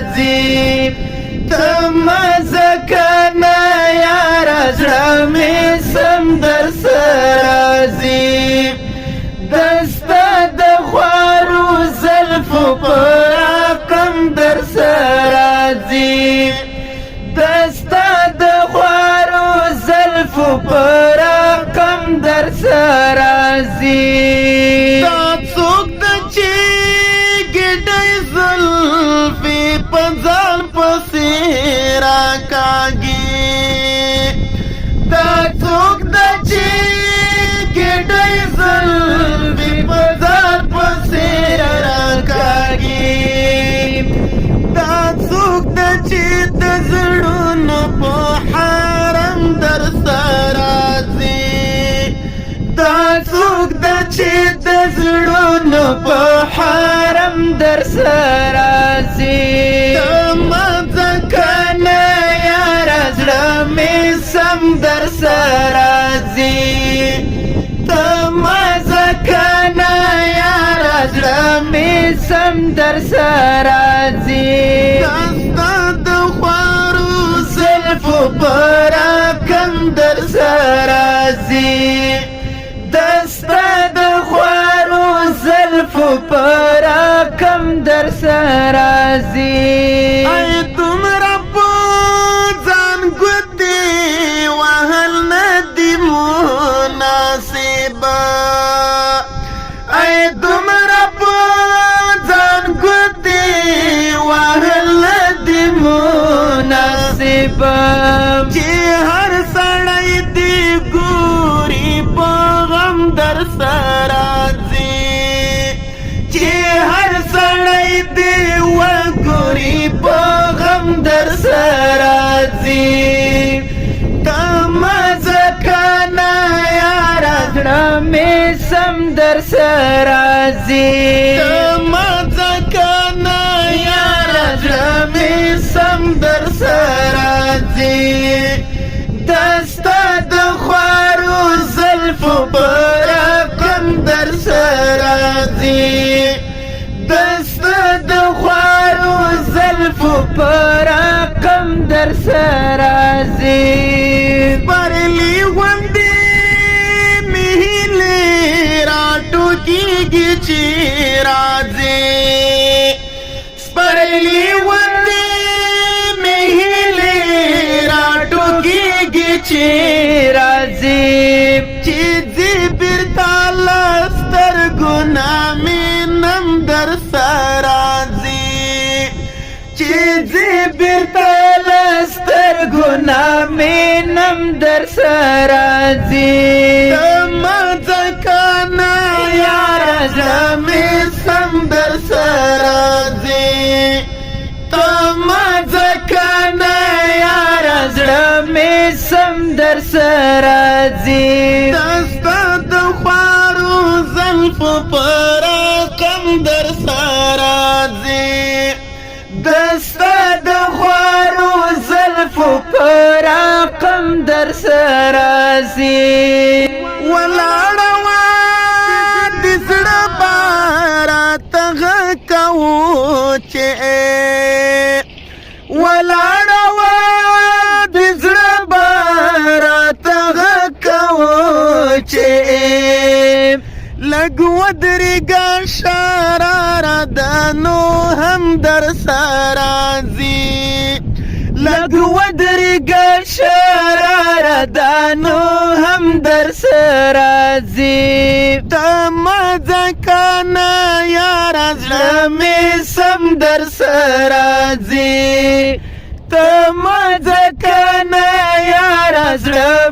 راځي تمزه کنه یاره زړه مې سم درسره راځي دسته د خوارو زلفو په رقم درسره راځي دسته د خوارو زلفو په رقم درسره راځي دا څوک ده چې ګډۍ زلفې په ځان پسې راکاږي دا څوک ده چې ګډۍ زلفې په ځان پسې راکاږي دا څوک ده چې د زړونو په حرم درسره راځي دا څوک ده چې د زړونو په حرم درسره راځي مزه کنه یاره زړه مې سم درسره راځي مزه کنه یاره زړه مې سم درسره راځي دسته د خوارو زلفو په رقم درسره راځي دسته د خوارو زلفو په رقم درسره راځي ای دومره په ځان ګوتې وهل نه دي مناسبه ای دومره په ځان ګوتې وهل نه دي مناسبه چې هر سړی دې ګوري په غم درسره راځي چې هر سړی دې وګوري په غم درسره راځي مزه کنه یاره زړه مې سم درسره راځي مزه کنه یاره زړه مې سم درسره راځي دسته د خوارو زلفو په رقم درسره راځي دسته د خوارو زلفو په رقم درسره راځي پرلی غوندې مې هیلې راټوکېږي چې راځي سپرلی غوندې مې هیلې راټوکېږي چې راځي چې ځي بیرته له سترګو نه مې نم درسره راځي چې ځي بیرته له سترګو نه مې نم درسره راځي مزه کنه یاره زړه مې سم درسره راځي مزه کنه یاره زړه مې سم درسره راځي دسته د خوارو زلفو په رقم درسره راځي دسته د خوارو زلفو په رقم درسره راځي ولاړه وه د زړه باره ته غږ کوو چې ولاړه وه د زړه باره ته غږ کوو چې لږ ودرېږه شراره ده نو هم درسره راځي لږ ودرېږه شراره ده نو هم درسره راځي مزه کنه یاره زړه مې سم درسره راځي مزه کنه یاره زړه